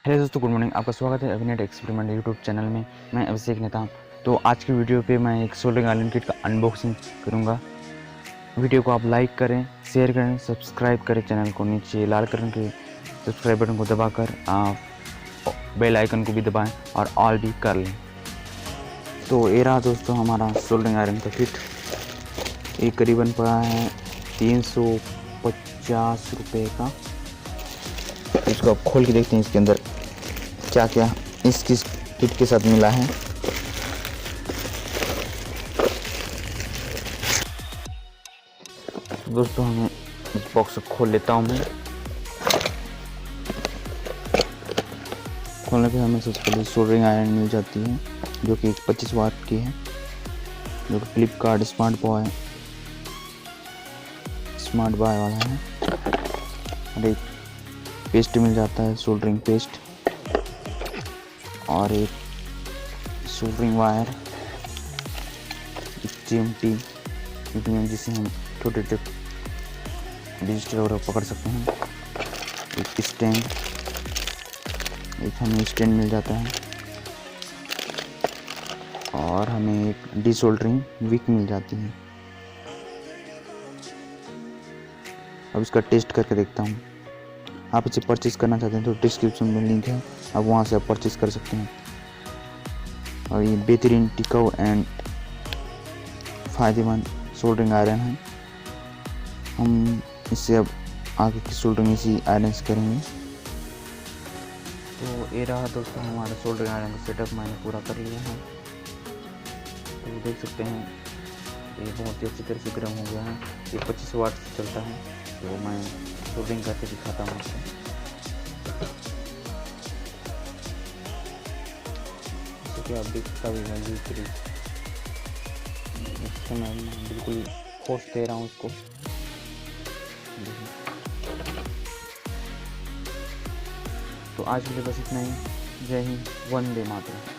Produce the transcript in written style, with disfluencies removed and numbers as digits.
Hello दोस्तों, good morning. आपका स्वागत है अभी नेट एक्सपेरिमेंट यूट्यूब चैनल में। मैं अभिषेक नेताम। तो आज की वीडियो पे मैं एक सोल्डरिंग आयरन किट का अनबॉक्सिंग करूंगा। वीडियो को आप लाइक करें, शेयर करें, सब्सक्राइब करें। चैनल को नीचे लाल कलर के सब्सक्राइब बटन को दबाकर आप बेल आइकन को भी दबाएं और ऑल भी कर लें। तो ये रहा दोस्तों हमारा सोल्डरिंग आयरन का किट। ये करीबन पड़ा है 350 रुपये का। इसको आप खोल के देखते हैं इसके अंदर क्या क्या इसकी किट के साथ मिला है। दोस्तों हमें इस बॉक्स को खोल लेता हूँ मैं। खोलने पे हमें सबसे पहले सोल्डरिंग आयरन मिल जाती है, जो कि 25 वाट की है, जो कि फ्लिपकार्ट स्मार्ट बाय वाला है। और एक पेस्ट मिल जाता है, सोल्डरिंग पेस्ट, और एक सोल्डरिंग वायर, एक चिमटी जिसे हम छोटे छोटे डिजिटल वगैरह पकड़ सकते हैं, एक स्टैंड, एक हमें स्टैंड मिल जाता है, और हमें एक डिसोल्डरिंग विक मिल जाती है। अब इसका टेस्ट करके देखता हूँ। आप इसे परचेज़ करना चाहते हैं तो डिस्क्रिप्शन में लिंक है, आप वहाँ से आप परचेज़ कर सकते हैं। और ये बेहतरीन टिकाऊ एंड फ़ायदेमंद सोल्डरिंग आयरन है। हम इससे अब आगे की सोल्डरिंग इसी आयरन से करेंगे। तो ये रहा दोस्तों हमारा सोल्डरिंग आयरन का सेटअप मैंने पूरा कर लिया है। तो देख सकते हैं ये बहुत ही अच्छी तरह से गर्म हो गया है। ये 25 वाट से चलता है। तो मैं सोल्डरिंग करके दिखाता हूँ आपको। जैसे कि आप देख सकते हैं इससे मैं बिल्कुल फोर्स दे रहा हूँ इसको। तो आज के लिए बस इतना ही। जय हिंद, वंदे मातरम।